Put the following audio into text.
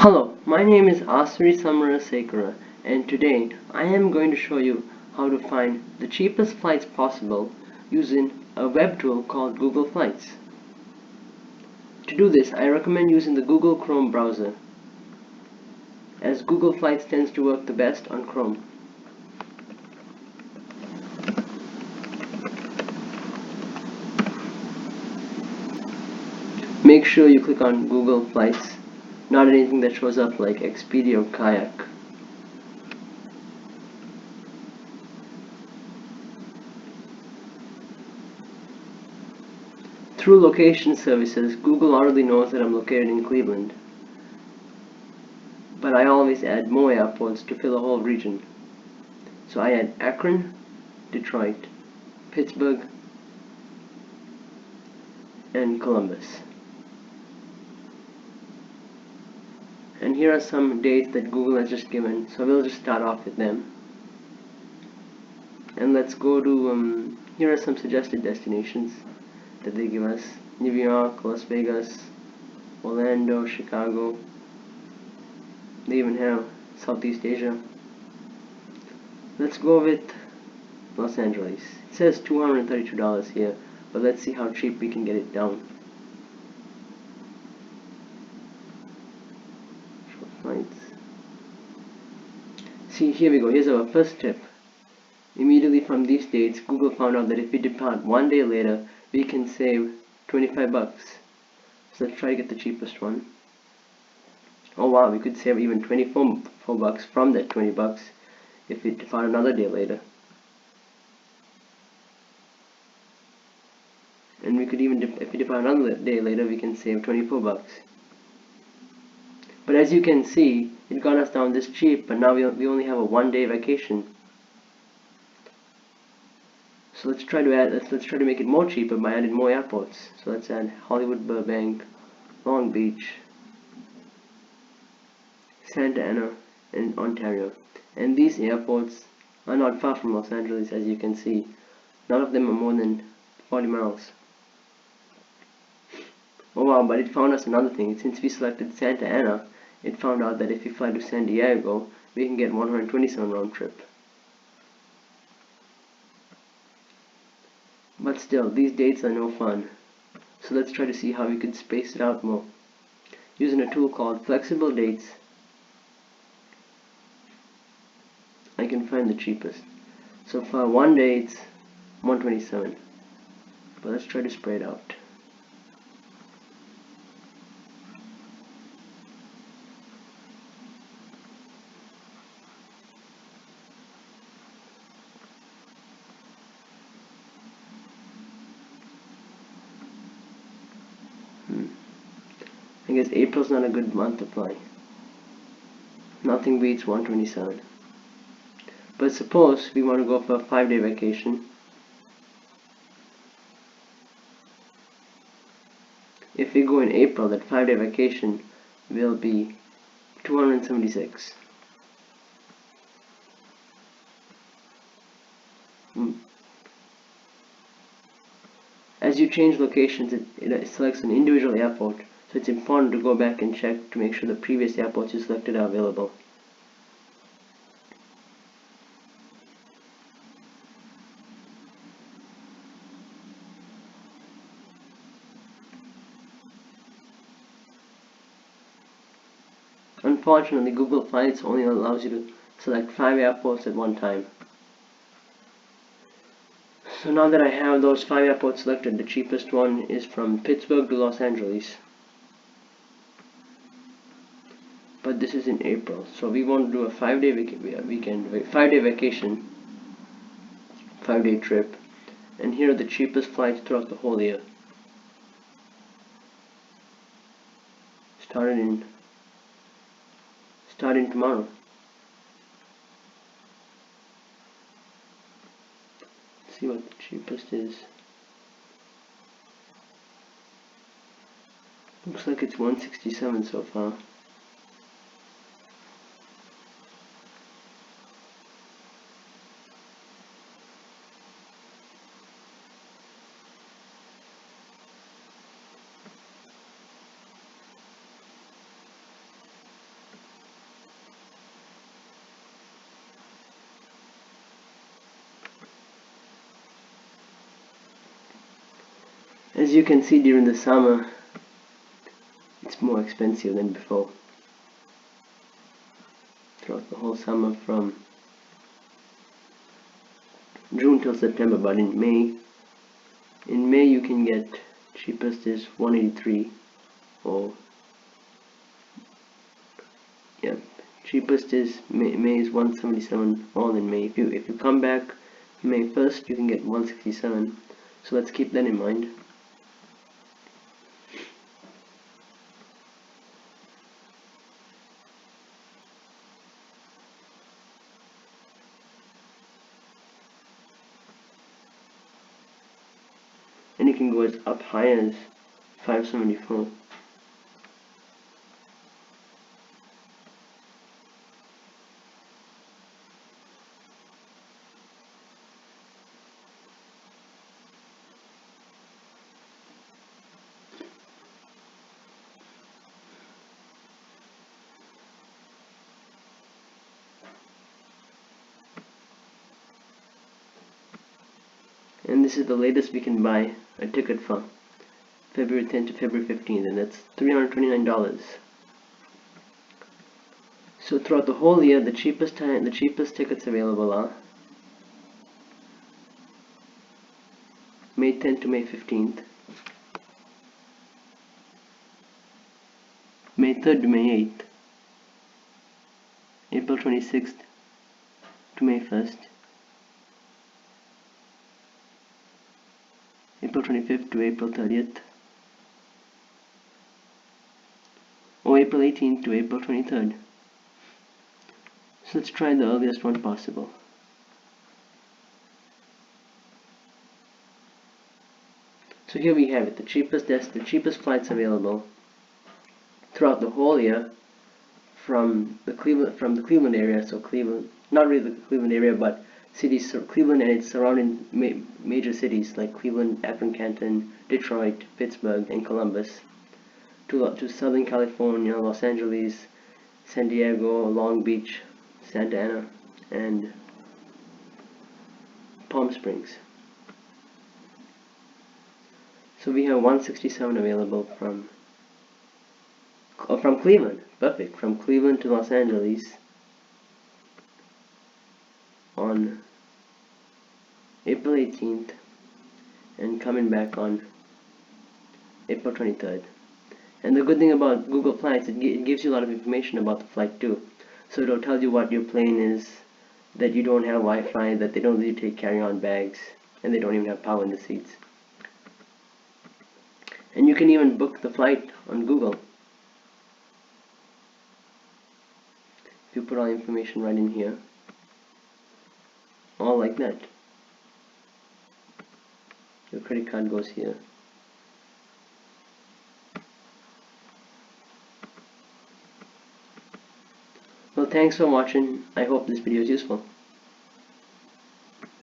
Hello, my name is Asri Samarasekara, and today I am going to show you how to find the cheapest flights possible using a web tool called Google Flights. To do this, I recommend using the Google Chrome browser, as Google Flights tends to work the best on Chrome. Make sure you click on Google Flights, not anything that shows up like Expedia or Kayak. Through location services, Google already knows that I'm located in Cleveland, but I always add more airports to fill a whole region. So I add Akron, Detroit, Pittsburgh, and Columbus. And here are some dates that Google has just given, so we'll just start off with them. And let's go to, here are some suggested destinations that they give us: New York, Las Vegas, Orlando, Chicago. They even have Southeast Asia. Let's go with Los Angeles. It says $232 here, but let's see how cheap we can get it down. Short flights. See, here we go. Here's our first tip. Immediately from these dates, Google found out that if we depart one day later, we can save 25 bucks. So let's try to get the cheapest one. Oh wow, we could save even 24 bucks from that 20 bucks if we depart another day later. And we could even, if we depart another day later, we can save 24 bucks. But as you can see, it got us down this cheap, but now we only have a one-day vacation. So let's try to make it more cheaper by adding more airports. So let's add Hollywood, Burbank, Long Beach, Santa Ana, and Ontario. And these airports are not far from Los Angeles, as you can see. None of them are more than 40 miles. Oh wow, but it found us another thing. Since we selected Santa Ana, it found out that if we fly to San Diego, we can get 127 round trip. But still, these dates are no fun. So let's try to see how we could space it out more. Using a tool called Flexible Dates, I can find the cheapest. So for one day it's 127. But let's try to spread it out. I guess April's not a good month to fly. Nothing beats 127. But suppose we want to go for a 5-day vacation. If we go in April, that 5-day vacation will be 276. As you change locations, it selects an individual airport, so it's important to go back and check to make sure the previous airports you selected are available. Unfortunately, Google Flights only allows you to select 5 airports at one time. So now that I have those 5 airports selected, the cheapest one is from Pittsburgh to Los Angeles. But this is in April, so we want to do a 5-day vacation, 5-day trip, and here are the cheapest flights throughout the whole year. Starting tomorrow. Let's see what the cheapest is. Looks like it's 167 so far. As you can see, during the summer it's more expensive than before. Throughout the whole summer from June till September, but in May you can get cheapest is 183, or yeah, cheapest is May is 177 all in May. If you come back May 1st, you can get 167. So let's keep that in mind. And you can go as up high as 574. And this is the latest we can buy a ticket for, February 10th to February 15th, and that's $329. So throughout the whole year, the cheapest tickets available are May 10th to May 15th, May 3rd to May 8th, April 26th to May 1st, April 25th to April 30th, or April 18th to April 23rd. So let's try the earliest one possible. So here we have it, the cheapest flights available throughout the whole year from the Cleveland area. So Cleveland, not really the Cleveland area, but cities, so Cleveland and its surrounding major cities like Cleveland, Akron, Canton, Detroit, Pittsburgh, and Columbus, to Southern California, Los Angeles, San Diego, Long Beach, Santa Ana, and Palm Springs. So we have 167 available from Cleveland. Perfect. From Cleveland to Los Angeles on April 18th and coming back on April 23rd. And the good thing about Google Flights, it gives you a lot of information about the flight too. So it'll tell you what your plane is, that you don't have Wi-Fi, that they don't really take carry-on bags, and they don't even have power in the seats. And you can even book the flight on Google. If you put all the information right in here, all like that. Your credit card goes here. Well, thanks for watching. I hope this video is useful.